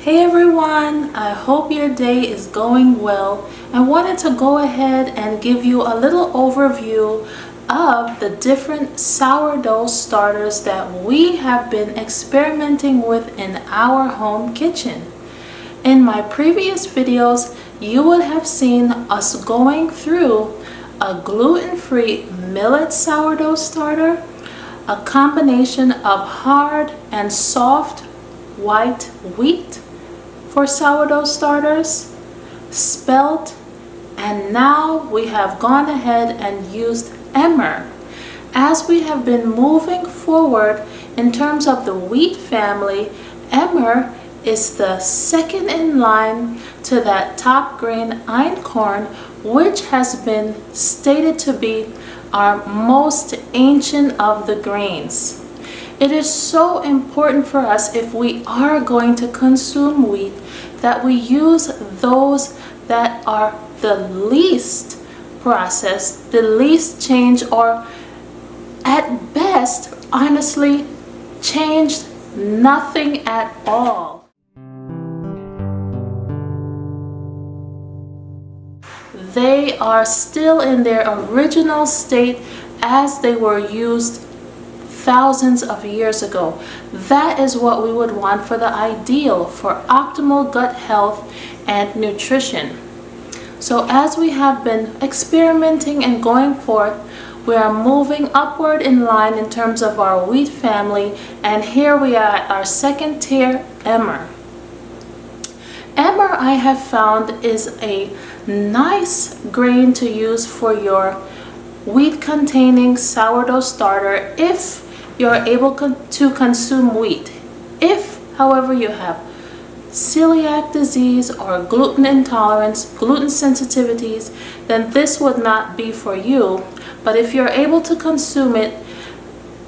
Hey everyone, I hope your day is going well. I wanted to go ahead and give you a little overview of the different sourdough starters that we have been experimenting with in our home kitchen. In my previous videos, you would have seen us going through a gluten-free millet sourdough starter, a combination of hard and soft white wheat for sourdough starters, spelt, and now we have gone ahead and used Emmer. As we have been moving forward in terms of the wheat family, Emmer is the second in line to that top grain einkorn, which has been stated to be our most ancient of the grains. It is so important for us, if we are going to consume wheat, that we use those that are the least processed, the least changed, or at best, honestly, changed nothing at all. They are still in their original state as they were used thousands of years ago. That is what we would want for the ideal for optimal gut health and nutrition. So as we have been experimenting and going forth, we are moving upward in line in terms of our wheat family, and here we are at our second tier, Emmer. Emmer, I have found, is a nice grain to use for your wheat containing sourdough starter if you're able to consume wheat. If, however, you have celiac disease or gluten intolerance, gluten sensitivities, then this would not be for you. But if you're able to consume it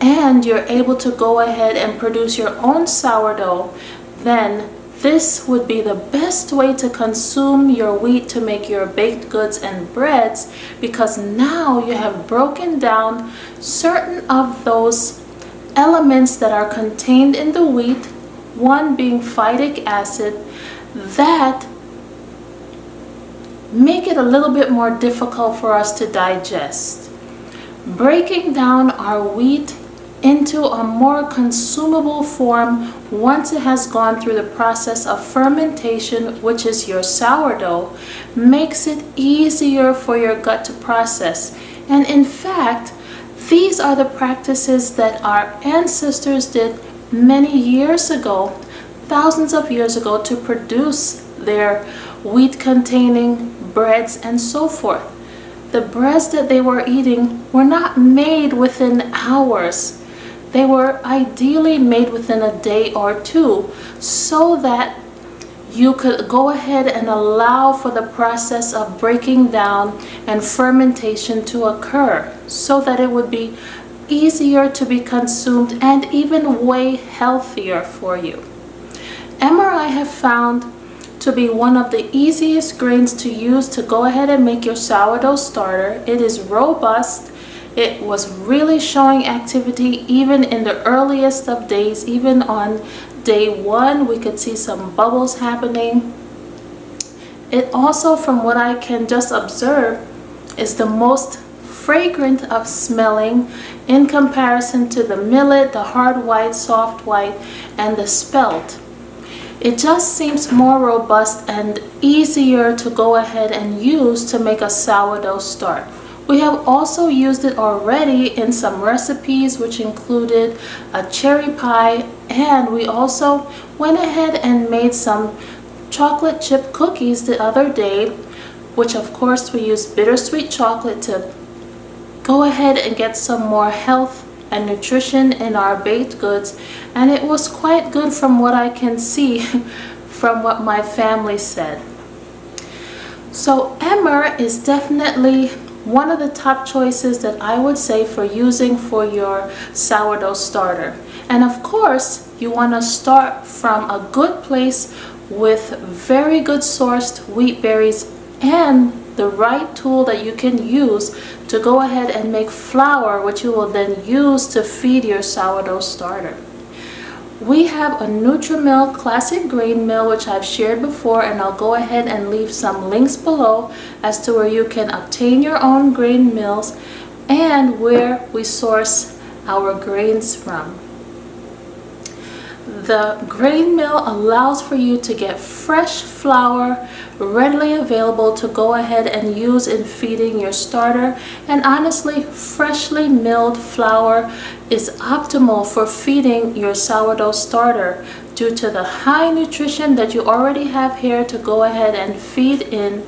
and you're able to go ahead and produce your own sourdough, then this would be the best way to consume your wheat to make your baked goods and breads, because now you have broken down certain of those elements that are contained in the wheat, one being phytic acid, that make it a little bit more difficult for us to digest. Breaking down our wheat into a more consumable form once it has gone through the process of fermentation, which is your sourdough, makes it easier for your gut to process. And in fact, these are the practices that our ancestors did many years ago, thousands of years ago, to produce their wheat containing breads and so forth. The breads that they were eating were not made within hours. They were ideally made within a day or two, so that you could go ahead and allow for the process of breaking down and fermentation to occur, so that it would be easier to be consumed and even way healthier for you. Emmer, I have found to be one of the easiest grains to use to go ahead and make your sourdough starter. It is robust. It was really showing activity even in the earliest of days. Even on day one, we could see some bubbles happening. It also, from what I can just observe, is the most fragrant of smelling in comparison to the millet, the hard white, soft white, and the spelt. It just seems more robust and easier to go ahead and use to make a sourdough start. We have also used it already in some recipes, which included a cherry pie, and we also went ahead and made some chocolate chip cookies the other day, which of course we used bittersweet chocolate to go ahead and get some more health and nutrition in our baked goods, and it was quite good from what I can see from what my family said. So Emmer is definitely one of the top choices that I would say for using for your sourdough starter. And of course, you want to start from a good place with very good sourced wheat berries and the right tool that you can use to go ahead and make flour, which you will then use to feed your sourdough starter. We have a NutriMill Classic Grain Mill, which I've shared before, and I'll go ahead and leave some links below as to where you can obtain your own grain mills and where we source our grains from. The grain mill allows for you to get fresh flour readily available to go ahead and use in feeding your starter, and honestly, freshly milled flour is optimal for feeding your sourdough starter due to the high nutrition that you already have here to go ahead and feed in,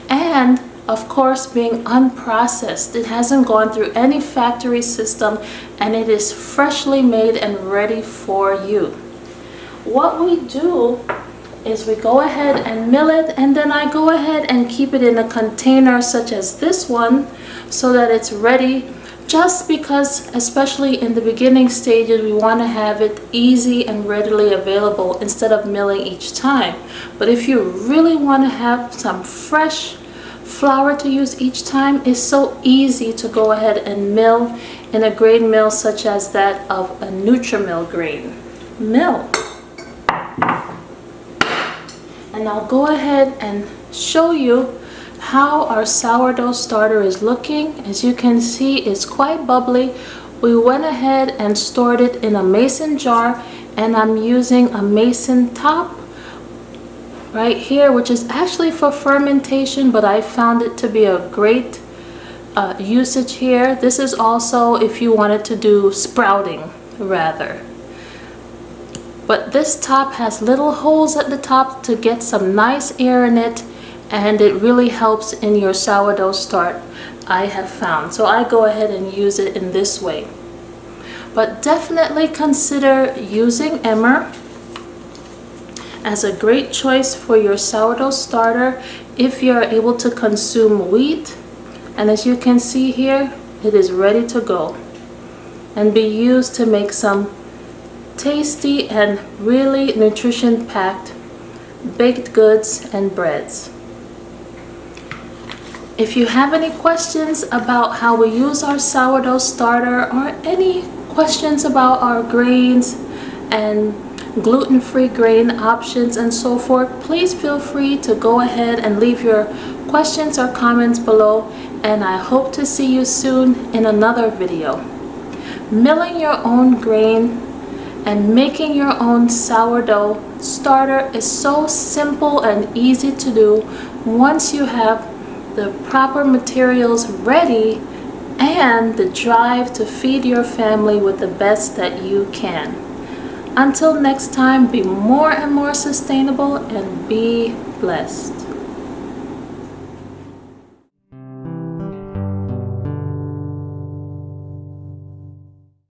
and of course being unprocessed. It hasn't gone through any factory system and it is freshly made and ready for you. What we do is we go ahead and mill it, and then I go ahead and keep it in a container such as this one so that it's ready, just because especially in the beginning stages we want to have it easy and readily available instead of milling each time. But if you really want to have some fresh flour to use each time, it's so easy to go ahead and mill in a grain mill such as that of a NutriMill Grain Mill. And I'll go ahead and show you how our sourdough starter is looking. As you can see, it's quite bubbly. We went ahead and stored it in a mason jar, and I'm using a mason top right here, which is actually for fermentation, but I found it to be a great usage here. This is also if you wanted to do sprouting rather. But this top has little holes at the top to get some nice air in it, and it really helps in your sourdough start, I have found. So I go ahead and use it in this way. But definitely consider using Emmer as a great choice for your sourdough starter if you're able to consume wheat. And as you can see here, it is ready to go and be used to make some tasty and really nutrition packed baked goods and breads. If you have any questions about how we use our sourdough starter, or any questions about our grains and gluten-free grain options and so forth, please feel free to go ahead and leave your questions or comments below, and I hope to see you soon in another video. Milling your own grain and making your own sourdough starter is so simple and easy to do once you have the proper materials ready and the drive to feed your family with the best that you can. Until next time, be more and more sustainable and be blessed.